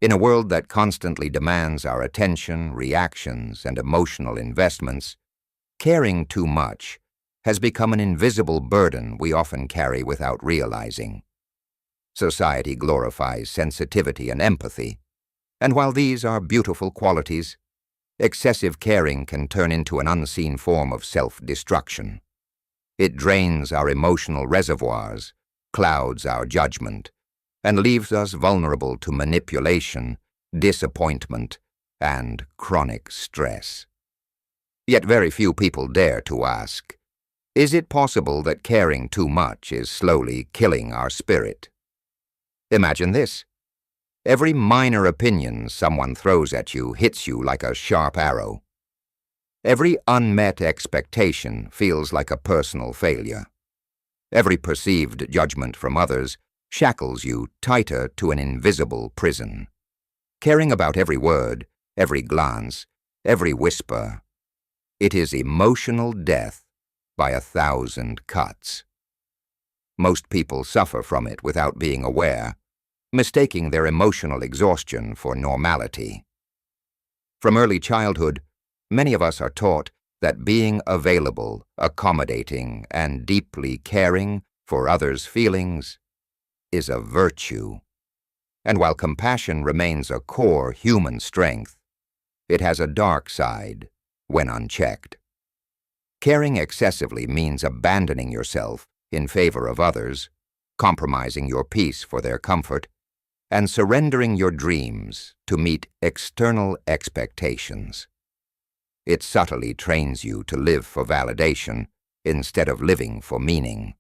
In a world that constantly demands our attention, reactions, and emotional investments, caring too much has become an invisible burden we often carry without realizing. Society glorifies sensitivity and empathy, and while these are beautiful qualities, excessive caring can turn into an unseen form of self-destruction. It drains our emotional reservoirs, clouds our judgment, and leaves us vulnerable to manipulation, disappointment, and chronic stress. Yet very few people dare to ask, is it possible that caring too much is slowly killing our spirit? Imagine this. Every minor opinion someone throws at you hits you like a sharp arrow. Every unmet expectation feels like a personal failure. Every perceived judgment from others shackles you tighter to an invisible prison. Caring about every word, every glance, every whisper, it is emotional death by 1,000 cuts. Most people suffer from it without being aware, mistaking their emotional exhaustion for normality. From early childhood, many of us are taught that being available, accommodating, and deeply caring for others' feelings is a virtue. And while compassion remains a core human strength, it has a dark side when unchecked. Caring excessively means abandoning yourself in favor of others, compromising your peace for their comfort, and surrendering your dreams to meet external expectations. It subtly trains you to live for validation instead of living for meaning.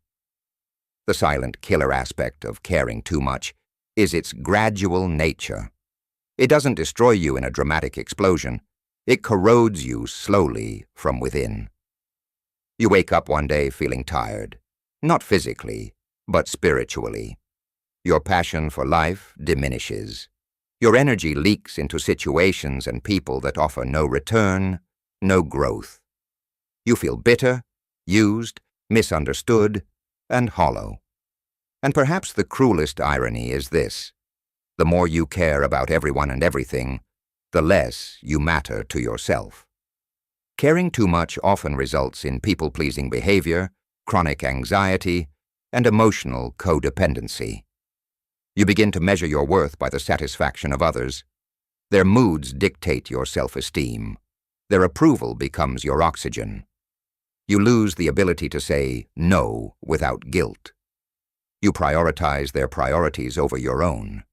The silent killer aspect of caring too much is its gradual nature. It doesn't destroy you in a dramatic explosion. It corrodes you slowly from within. You wake up one day feeling tired, not physically, but spiritually. Your passion for life diminishes. Your energy leaks into situations and people that offer no return, no growth. You feel bitter, used, misunderstood, and hollow. And perhaps the cruelest irony is this: the more you care about everyone and everything, the less you matter to yourself. Caring too much often results in people-pleasing behavior, chronic anxiety, and emotional codependency. You begin to measure your worth by the satisfaction of others. Their moods dictate your self-esteem. Their approval becomes your oxygen. You lose the ability to say no without guilt. You prioritize their priorities over your own.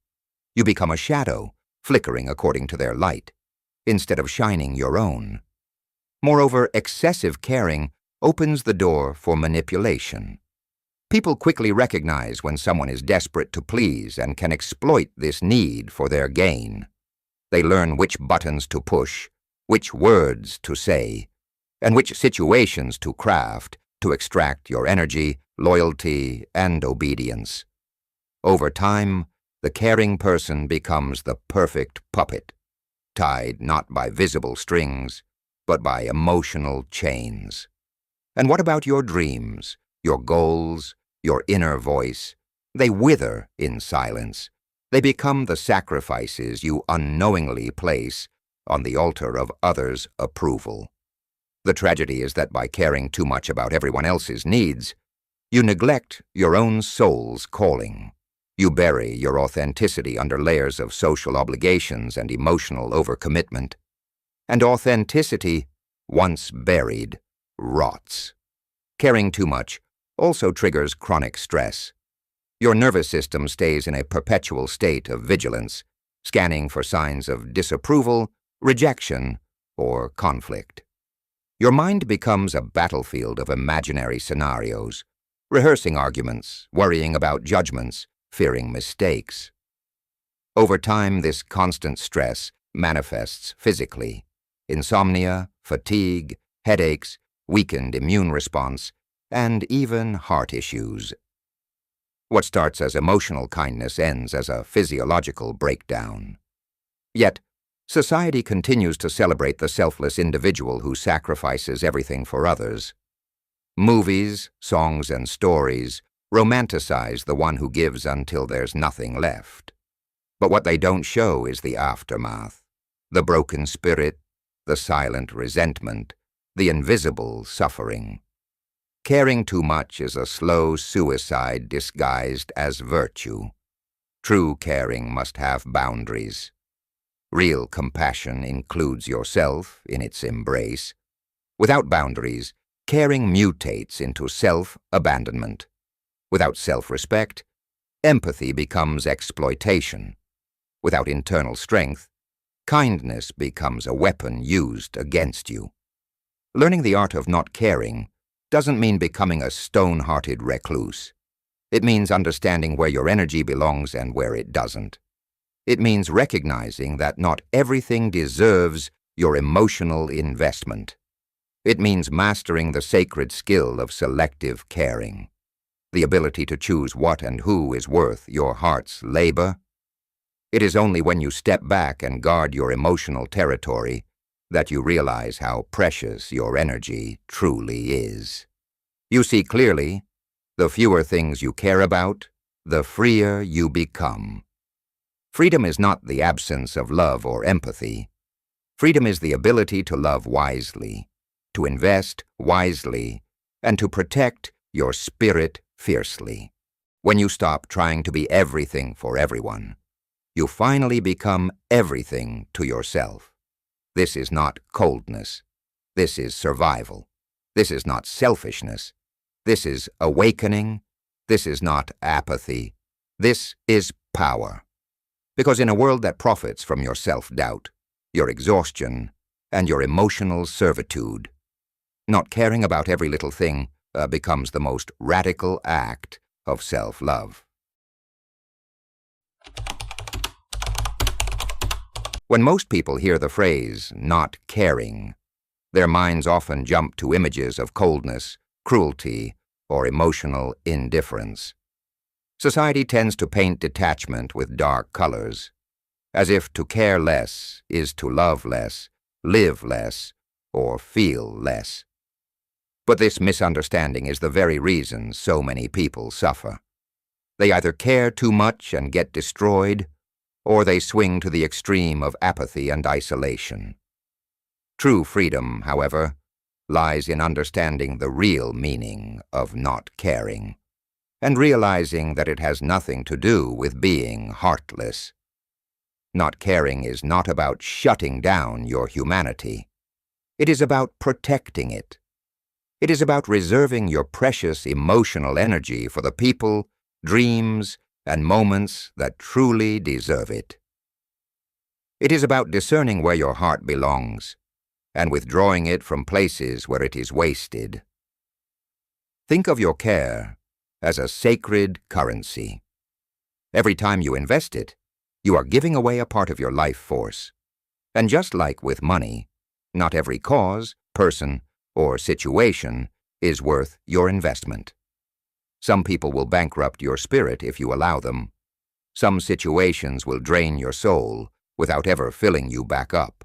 You become a shadow, flickering according to their light, instead of shining your own. Moreover, excessive caring opens the door for manipulation. People quickly recognize when someone is desperate to please and can exploit this need for their gain. They learn which buttons to push, which words to say, and which situations to craft to extract your energy, loyalty, and obedience. Over time, the caring person becomes the perfect puppet, tied not by visible strings, but by emotional chains. And what about your dreams, your goals, your inner voice? They wither in silence. They become the sacrifices you unknowingly place on the altar of others' approval. The tragedy is that by caring too much about everyone else's needs, you neglect your own soul's calling. You bury your authenticity under layers of social obligations and emotional overcommitment. And authenticity, once buried, rots. Caring too much also triggers chronic stress. Your nervous system stays in a perpetual state of vigilance, scanning for signs of disapproval, rejection, or conflict. Your mind becomes a battlefield of imaginary scenarios, rehearsing arguments, worrying about judgments, fearing mistakes. Over time, this constant stress manifests physically: insomnia, fatigue, headaches, weakened immune response, and even heart issues. What starts as emotional kindness ends as a physiological breakdown. Yet, society continues to celebrate the selfless individual who sacrifices everything for others. Movies, songs, and stories romanticize the one who gives until there's nothing left. But what they don't show is the aftermath, the broken spirit, the silent resentment, the invisible suffering. Caring too much is a slow suicide disguised as virtue. True caring must have boundaries. Real compassion includes yourself in its embrace. Without boundaries, caring mutates into self-abandonment. Without self-respect, empathy becomes exploitation. Without internal strength, kindness becomes a weapon used against you. Learning the art of not caring doesn't mean becoming a stone-hearted recluse. It means understanding where your energy belongs and where it doesn't. It means recognizing that not everything deserves your emotional investment. It means mastering the sacred skill of selective caring, the ability to choose what and who is worth your heart's labor. It is only when you step back and guard your emotional territory that you realize how precious your energy truly is. You see clearly, the fewer things you care about, the freer you become. Freedom is not the absence of love or empathy. Freedom is the ability to love wisely, to invest wisely, and to protect your spirit fiercely. When you stop trying to be everything for everyone, you finally become everything to yourself. This is not coldness. This is survival. This is not selfishness. This is awakening. This is not apathy. This is power. Because in a world that profits from your self-doubt, your exhaustion, and your emotional servitude, not caring about every little thing becomes the most radical act of self-love. When most people hear the phrase, not caring, their minds often jump to images of coldness, cruelty, or emotional indifference. Society tends to paint detachment with dark colors, as if to care less is to love less, live less, or feel less. But this misunderstanding is the very reason so many people suffer. They either care too much and get destroyed, or they swing to the extreme of apathy and isolation. True freedom, however, lies in understanding the real meaning of not caring, and realizing that it has nothing to do with being heartless. Not caring is not about shutting down your humanity. It is about protecting it. It is about reserving your precious emotional energy for the people, dreams, and moments that truly deserve it. It is about discerning where your heart belongs and withdrawing it from places where it is wasted. Think of your care as a sacred currency. Every time you invest it, you are giving away a part of your life force. And just like with money, not every cause, person, or situation is worth your investment. Some people will bankrupt your spirit if you allow them. Some situations will drain your soul without ever filling you back up.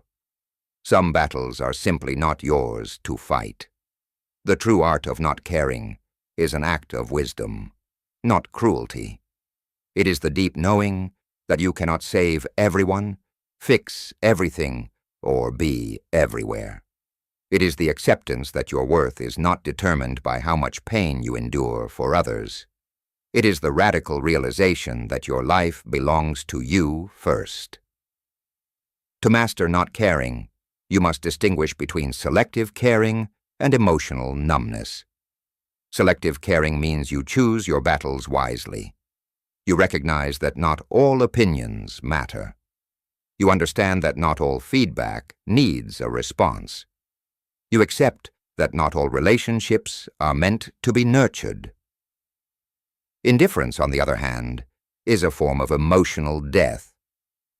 Some battles are simply not yours to fight. The true art of not caring is an act of wisdom, not cruelty. It is the deep knowing that you cannot save everyone, fix everything, or be everywhere. It is the acceptance that your worth is not determined by how much pain you endure for others. It is the radical realization that your life belongs to you first. To master not caring, you must distinguish between selective caring and emotional numbness. Selective caring means you choose your battles wisely. You recognize that not all opinions matter. You understand that not all feedback needs a response. You accept that not all relationships are meant to be nurtured. Indifference, on the other hand, is a form of emotional death.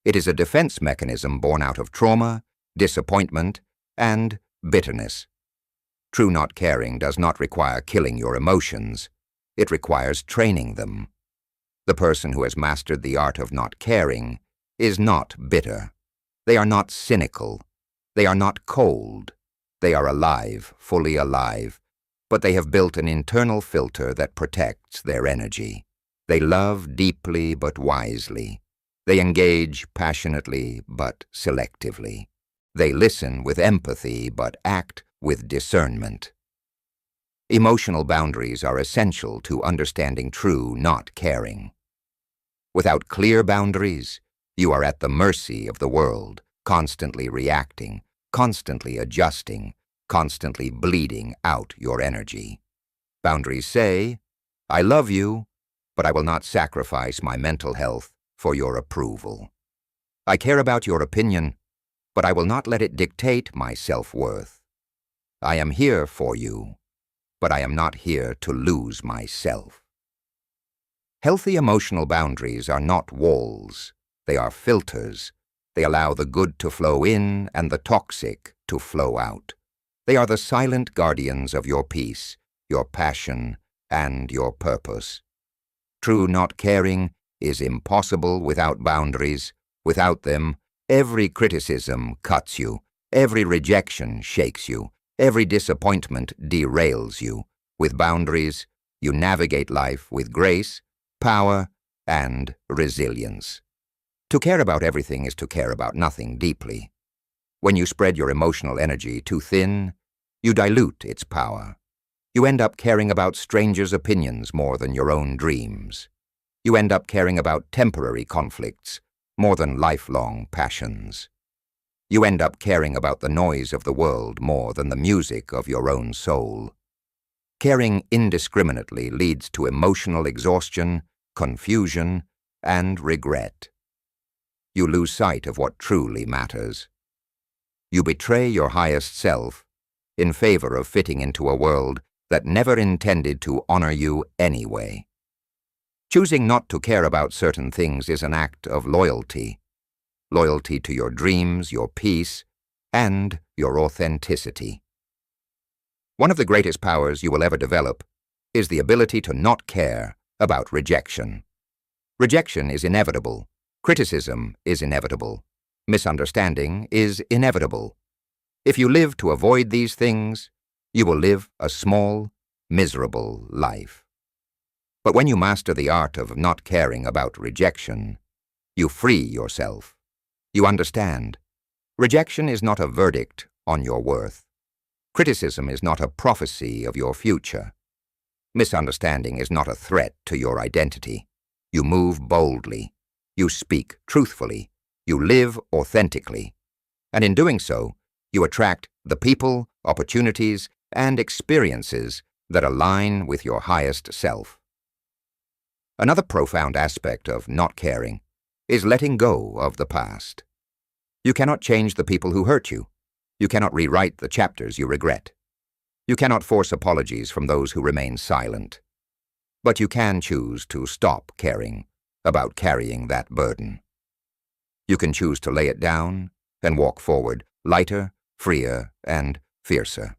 It is a defense mechanism born out of trauma, disappointment, and bitterness. True not caring does not require killing your emotions. It requires training them. The person who has mastered the art of not caring is not bitter. They are not cynical. They are not cold. They are alive, fully alive, but they have built an internal filter that protects their energy. They love deeply but wisely. They engage passionately but selectively. They listen with empathy but act with discernment. Emotional boundaries are essential to understanding true not caring. Without clear boundaries, you are at the mercy of the world, constantly reacting, constantly adjusting, constantly bleeding out your energy. Boundaries say, I love you, but I will not sacrifice my mental health for your approval. I care about your opinion, but I will not let it dictate my self-worth. I am here for you, but I am not here to lose myself. Healthy emotional boundaries are not walls. They are filters. They allow the good to flow in and the toxic to flow out. They are the silent guardians of your peace, your passion, and your purpose. True not caring is impossible without boundaries. Without them, every criticism cuts you, every rejection shakes you, every disappointment derails you. With boundaries, you navigate life with grace, power, and resilience. To care about everything is to care about nothing deeply. When you spread your emotional energy too thin, you dilute its power. You end up caring about strangers' opinions more than your own dreams. You end up caring about temporary conflicts more than lifelong passions. You end up caring about the noise of the world more than the music of your own soul. Caring indiscriminately leads to emotional exhaustion, confusion, and regret. You lose sight of what truly matters. You betray your highest self in favor of fitting into a world that never intended to honor you anyway. Choosing not to care about certain things is an act of loyalty. Loyalty to your dreams, your peace, and your authenticity. One of the greatest powers you will ever develop is the ability to not care about rejection. Rejection is inevitable. Criticism is inevitable. Misunderstanding is inevitable. If you live to avoid these things, you will live a small, miserable life. But when you master the art of not caring about rejection, you free yourself. You understand. Rejection is not a verdict on your worth. Criticism is not a prophecy of your future. Misunderstanding is not a threat to your identity. You move boldly. You speak truthfully. You live authentically. And in doing so, you attract the people, opportunities, and experiences that align with your highest self. Another profound aspect of not caring is letting go of the past. You cannot change the people who hurt you. You cannot rewrite the chapters you regret. You cannot force apologies from those who remain silent. But you can choose to stop caring about carrying that burden. You can choose to lay it down and walk forward, lighter, freer, and fiercer.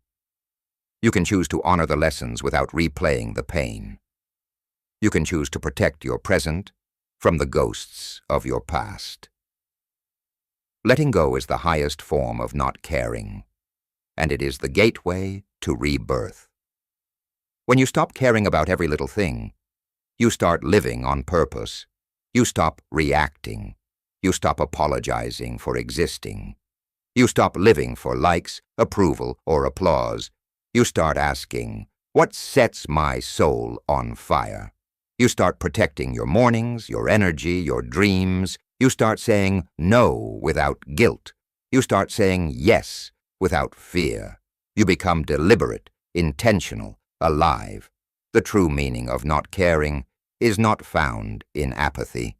You can choose to honor the lessons without replaying the pain. You can choose to protect your present from the ghosts of your past. Letting go is the highest form of not caring, and it is the gateway to rebirth. When you stop caring about every little thing, you start living on purpose. You stop reacting. You stop apologizing for existing. You stop living for likes, approval, or applause. You start asking, what sets my soul on fire? You start protecting your mornings, your energy, your dreams. You start saying no without guilt. You start saying yes without fear. You become deliberate, intentional, alive. The true meaning of not caring is not found in apathy.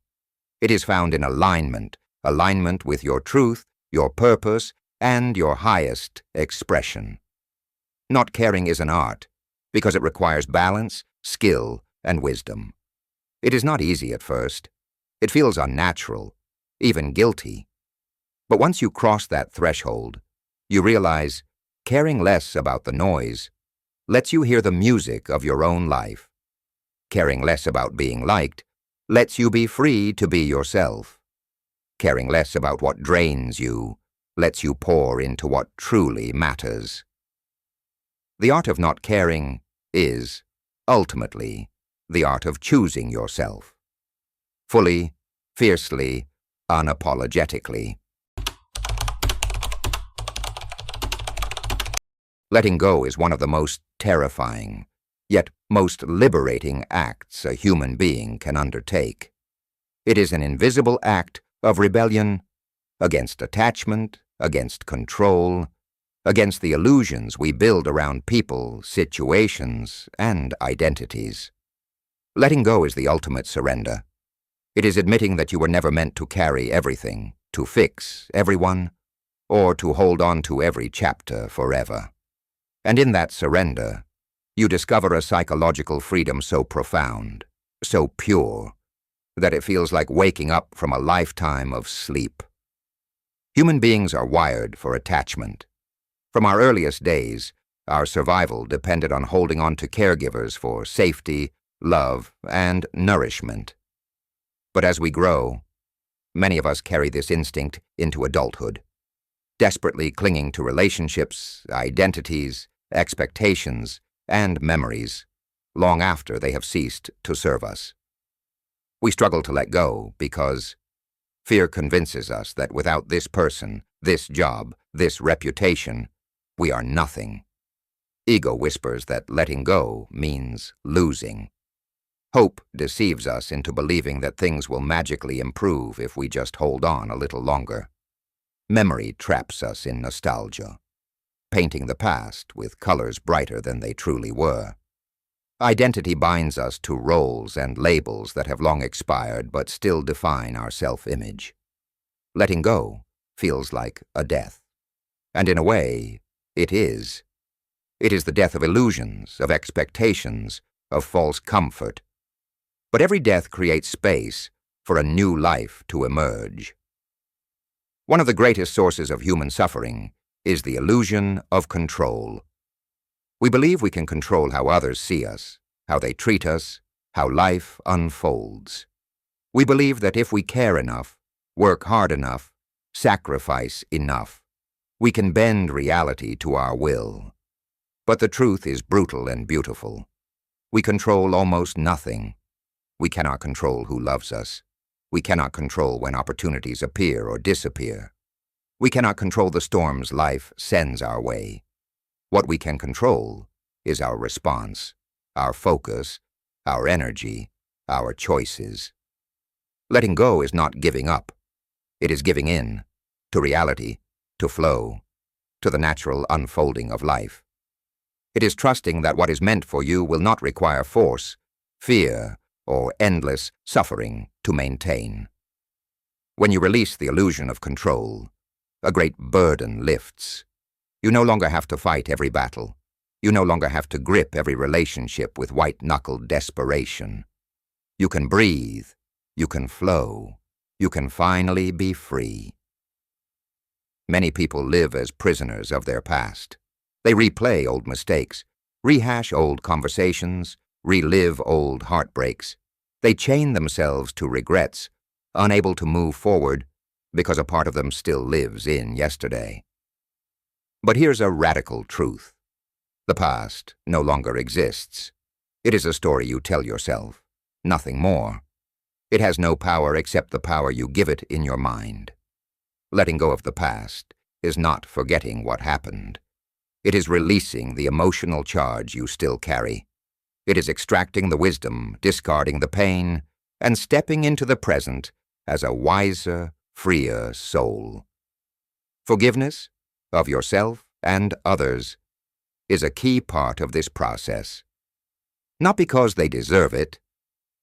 It is found in alignment with your truth, your purpose, and your highest expression. Not caring is an art because it requires balance, skill, and wisdom. It is not easy at first. It feels unnatural, even guilty. But once you cross that threshold, you realize caring less about the noise lets you hear the music of your own life. Caring less about being liked lets you be free to be yourself. Caring less about what drains you lets you pour into what truly matters. The art of not caring is, ultimately, the art of choosing yourself. Fully, fiercely, unapologetically. Letting go is one of the most terrifying, yet most liberating acts a human being can undertake. It is an invisible act of rebellion against attachment, against control, against the illusions we build around people, situations, and identities. Letting go is the ultimate surrender. It is admitting that you were never meant to carry everything, to fix everyone, or to hold on to every chapter forever. And in that surrender, you discover a psychological freedom so profound, so pure, that it feels like waking up from a lifetime of sleep. Human beings are wired for attachment. From our earliest days, our survival depended on holding on to caregivers for safety, love, and nourishment. But as we grow, many of us carry this instinct into adulthood, desperately clinging to relationships, identities, expectations, and memories long after they have ceased to serve us. We struggle to let go because fear convinces us that without this person, this job, this reputation, we are nothing. Ego whispers that letting go means losing. Hope deceives us into believing that things will magically improve if we just hold on a little longer. Memory traps us in nostalgia, painting the past with colors brighter than they truly were. Identity binds us to roles and labels that have long expired but still define our self-image. Letting go feels like a death. And in a way, it is. It is the death of illusions, of expectations, of false comfort. But every death creates space for a new life to emerge. One of the greatest sources of human suffering is the illusion of control. We believe we can control how others see us, how they treat us, how life unfolds. We believe that if we care enough, work hard enough, sacrifice enough, we can bend reality to our will. But the truth is brutal and beautiful. We control almost nothing. We cannot control who loves us. We cannot control when opportunities appear or disappear. We cannot control the storms life sends our way. What we can control is our response, our focus, our energy, our choices. Letting go is not giving up. It is giving in to reality, to flow, to the natural unfolding of life. It is trusting that what is meant for you will not require force, fear, or endless suffering to maintain. When you release the illusion of control, a great burden lifts. You no longer have to fight every battle. You no longer have to grip every relationship with white-knuckled desperation. You can breathe. You can flow. You can finally be free. Many people live as prisoners of their past. They replay old mistakes, rehash old conversations, relive old heartbreaks. They chain themselves to regrets, unable to move forward because a part of them still lives in yesterday. But here's a radical truth. The past no longer exists. It is a story you tell yourself, nothing more. It has no power except the power you give it in your mind. Letting go of the past is not forgetting what happened. It is releasing the emotional charge you still carry. It is extracting the wisdom, discarding the pain, and stepping into the present as a wiser, freer soul. Forgiveness of yourself and others is a key part of this process. Not because they deserve it,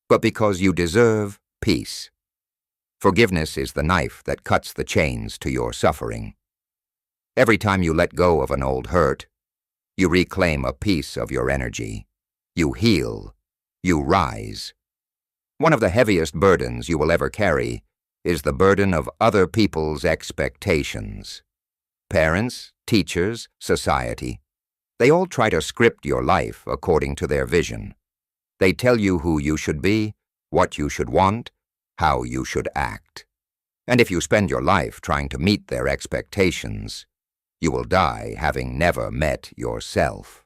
but because you deserve peace. Forgiveness is the knife that cuts the chains to your suffering. Every time you let go of an old hurt, you reclaim a piece of your energy. You heal. You rise. One of the heaviest burdens you will ever carry is the burden of other people's expectations. Parents, teachers, society, they all try to script your life according to their vision. They tell you who you should be, what you should want, how you should act. And if you spend your life trying to meet their expectations, you will die having never met yourself.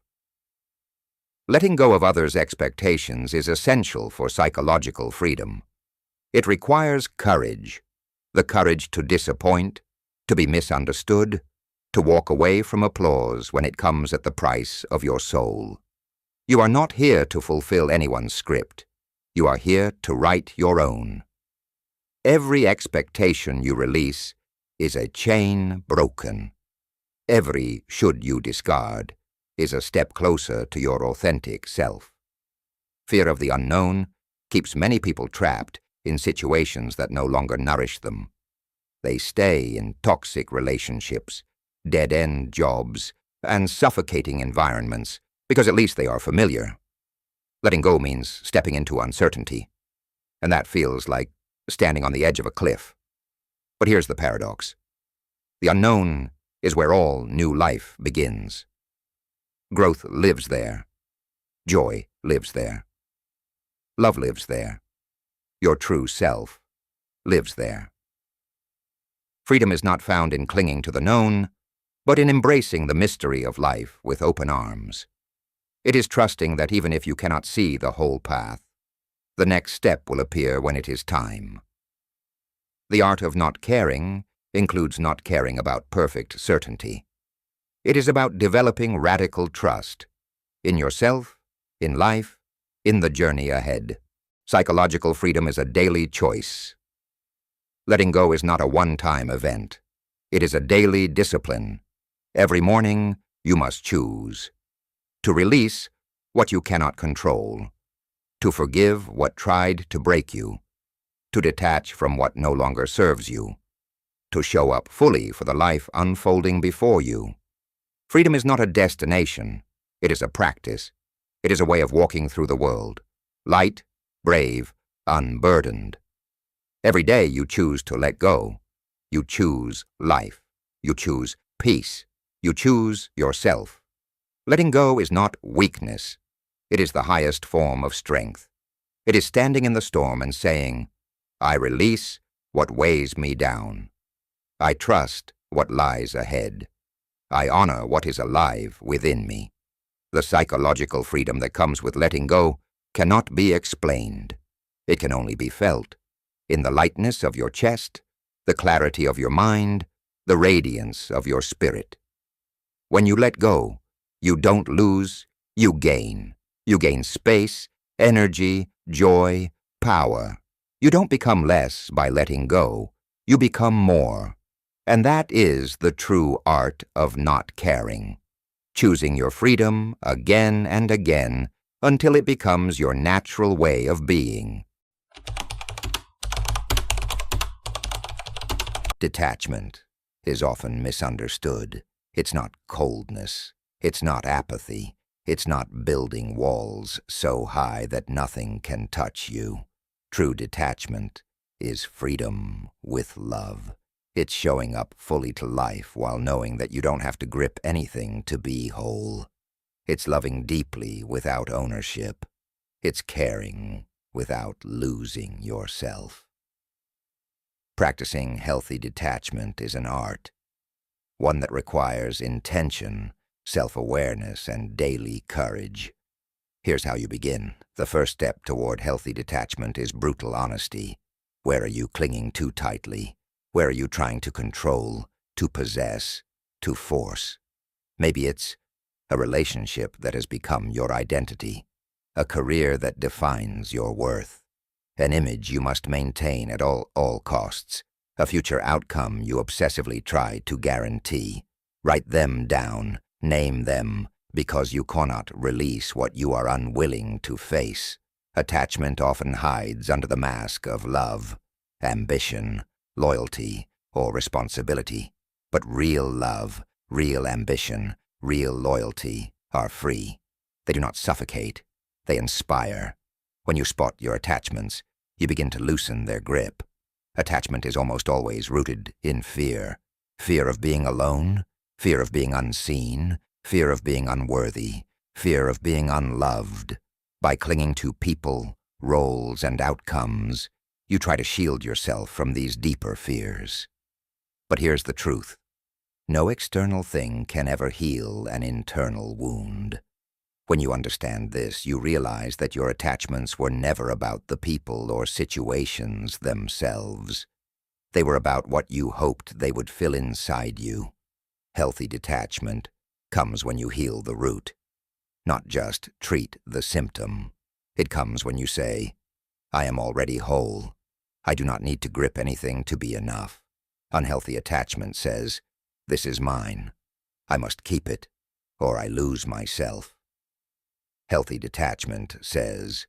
Letting go of others' expectations is essential for psychological freedom. It requires courage, the courage to disappoint, to be misunderstood, to walk away from applause when it comes at the price of your soul. You are not here to fulfill anyone's script. You are here to write your own. Every expectation you release is a chain broken. Every should you discard is a step closer to your authentic self. Fear of the unknown keeps many people trapped in situations that no longer nourish them. They stay in toxic relationships, dead-end jobs, and suffocating environments because at least they are familiar. Letting go means stepping into uncertainty, and that feels like standing on the edge of a cliff. But here's the paradox. The unknown is where all new life begins. Growth lives there. Joy lives there. Love lives there. Your true self lives there. Freedom is not found in clinging to the known, but in embracing the mystery of life with open arms. It is trusting that even if you cannot see the whole path, the next step will appear when it is time. The art of not caring includes not caring about perfect certainty. It is about developing radical trust in yourself, in life, in the journey ahead. Psychological freedom is a daily choice. Letting go is not a one-time event. It is a daily discipline. Every morning, you must choose to release what you cannot control, to forgive what tried to break you, to detach from what no longer serves you, to show up fully for the life unfolding before you. Freedom is not a destination. It is a practice. It is a way of walking through the world, light, brave, unburdened. Every day you choose to let go. You choose life. You choose peace. You choose yourself. Letting go is not weakness. It is the highest form of strength. It is standing in the storm and saying, I release what weighs me down. I trust what lies ahead. I honor what is alive within me. The psychological freedom that comes with letting go cannot be explained. It can only be felt in the lightness of your chest, the clarity of your mind, the radiance of your spirit. When you let go, you don't lose, you gain. You gain space, energy, joy, power. You don't become less by letting go. You become more. And that is the true art of not caring. Choosing your freedom again and again until it becomes your natural way of being. Detachment is often misunderstood. It's not coldness. It's not apathy. It's not building walls so high that nothing can touch you. True detachment is freedom with love. It's showing up fully to life while knowing that you don't have to grip anything to be whole. It's loving deeply without ownership. It's caring without losing yourself. Practicing healthy detachment is an art, one that requires intention, self-awareness, and daily courage. Here's how you begin. The first step toward healthy detachment is brutal honesty. Where are you clinging too tightly? Where are you trying to control, to possess, to force? Maybe it's a relationship that has become your identity, a career that defines your worth, an image you must maintain at all costs, a future outcome you obsessively try to guarantee. Write them down, name them, because you cannot release what you are unwilling to face. Attachment often hides under the mask of love, ambition, loyalty, or responsibility. But real love, real ambition, real loyalty are free. They do not suffocate. They inspire. When you spot your attachments, you begin to loosen their grip. Attachment is almost always rooted in fear. Fear of being alone, fear of being unseen, fear of being unworthy, fear of being unloved. By clinging to people, roles, and outcomes, you try to shield yourself from these deeper fears. But here's the truth. No external thing can ever heal an internal wound. When you understand this, you realize that your attachments were never about the people or situations themselves. They were about what you hoped they would fill inside you. Healthy detachment comes when you heal the root, not just treat the symptom. It comes when you say, I am already whole. I do not need to grip anything to be enough. Unhealthy attachment says, this is mine. I must keep it, or I lose myself. Healthy detachment says,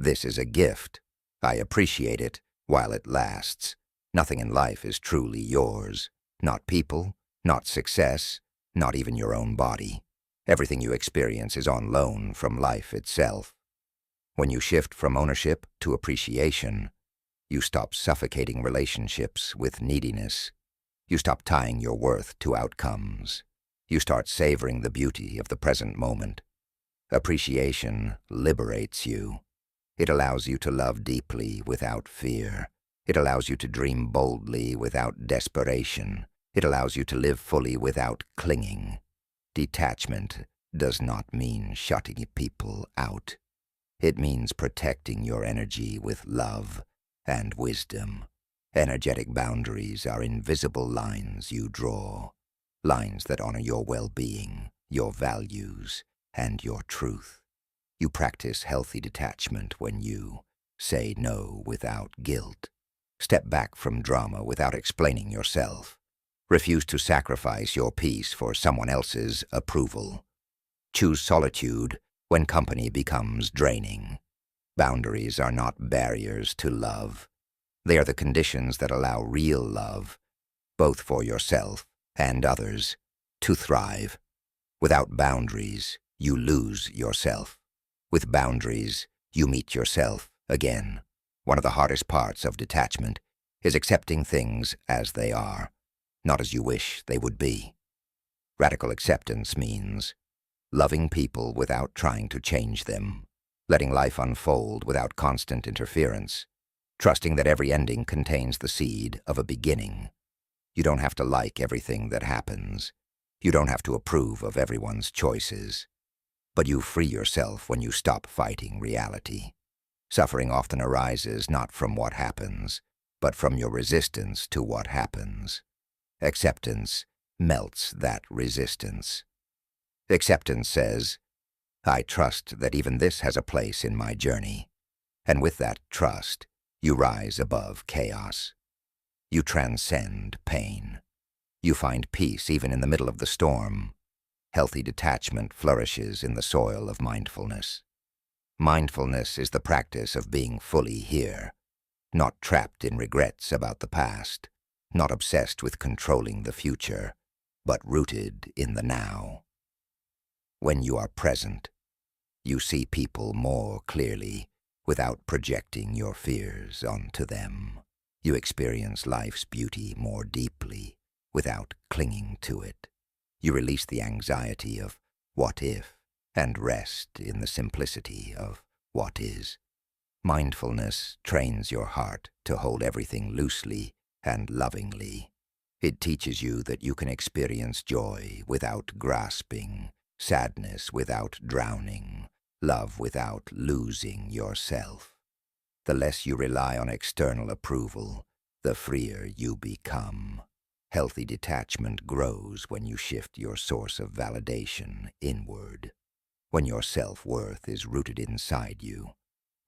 this is a gift. I appreciate it while it lasts. Nothing in life is truly yours. Not people, not success, not even your own body. Everything you experience is on loan from life itself. When you shift from ownership to appreciation, you stop suffocating relationships with neediness. You stop tying your worth to outcomes. You start savoring the beauty of the present moment. Appreciation liberates you. It allows you to love deeply without fear. It allows you to dream boldly without desperation. It allows you to live fully without clinging. Detachment does not mean shutting people out. It means protecting your energy with love and wisdom. Energetic boundaries are invisible lines you draw, lines that honor your well-being, your values, and your truth. You practice healthy detachment when you say no without guilt, step back from drama without explaining yourself, refuse to sacrifice your peace for someone else's approval, choose solitude when company becomes draining. Boundaries are not barriers to love. They are the conditions that allow real love, both for yourself and others, to thrive. Without boundaries, you lose yourself. With boundaries, you meet yourself again. One of the hardest parts of detachment is accepting things as they are, not as you wish they would be. Radical acceptance means loving people without trying to change them, letting life unfold without constant interference, trusting that every ending contains the seed of a beginning. You don't have to like everything that happens. You don't have to approve of everyone's choices. But you free yourself when you stop fighting reality. Suffering often arises not from what happens, but from your resistance to what happens. Acceptance melts that resistance. Acceptance says, I trust that even this has a place in my journey. And with that trust, you rise above chaos. You transcend pain. You find peace even in the middle of the storm. Healthy detachment flourishes in the soil of mindfulness. Mindfulness is the practice of being fully here, not trapped in regrets about the past, not obsessed with controlling the future, but rooted in the now. When you are present, you see people more clearly without projecting your fears onto them. You experience life's beauty more deeply without clinging to it. You release the anxiety of what if and rest in the simplicity of what is. Mindfulness trains your heart to hold everything loosely and lovingly. It teaches you that you can experience joy without grasping, sadness without drowning, love without losing yourself. The less you rely on external approval, the freer you become. Healthy detachment grows when you shift your source of validation inward, when your self-worth is rooted inside you,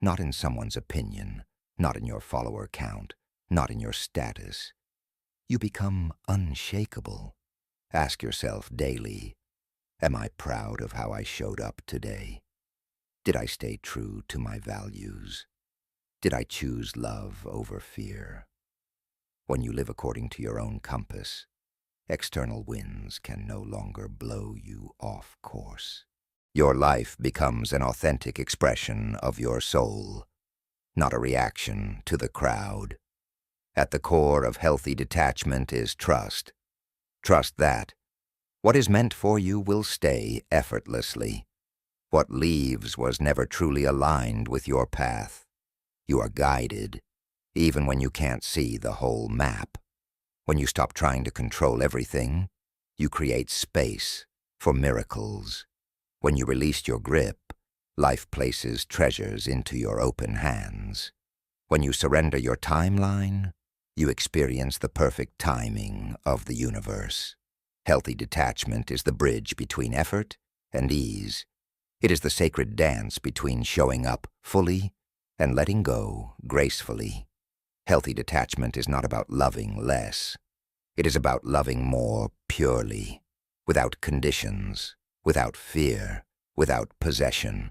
not in someone's opinion, not in your follower count, not in your status. You become unshakable. Ask yourself daily, am I proud of how I showed up today? Did I stay true to my values? Did I choose love over fear? When you live according to your own compass, external winds can no longer blow you off course. Your life becomes an authentic expression of your soul, not a reaction to the crowd. At the core of healthy detachment is trust. Trust that what is meant for you will stay effortlessly. What leaves was never truly aligned with your path. You are guided, even when you can't see the whole map. When you stop trying to control everything, you create space for miracles. When you release your grip, life places treasures into your open hands. When you surrender your timeline, You experience the perfect timing of the universe. Healthy detachment is the bridge between effort and ease. It is the sacred dance between showing up fully and letting go gracefully. Healthy detachment is not about loving less. It is about loving more purely, without conditions, without fear, without possession.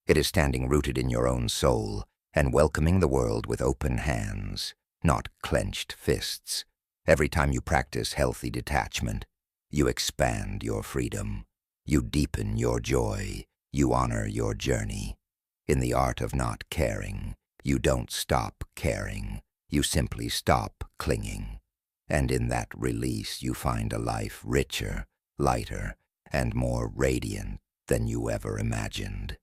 It is standing rooted in your own soul and welcoming the world with open hands, not clenched fists. Every time you practice healthy detachment, you expand your freedom. You deepen your joy. You honor your journey. In the art of not caring, you don't stop caring. You simply stop clinging. And in that release, you find a life richer, lighter, and more radiant than you ever imagined.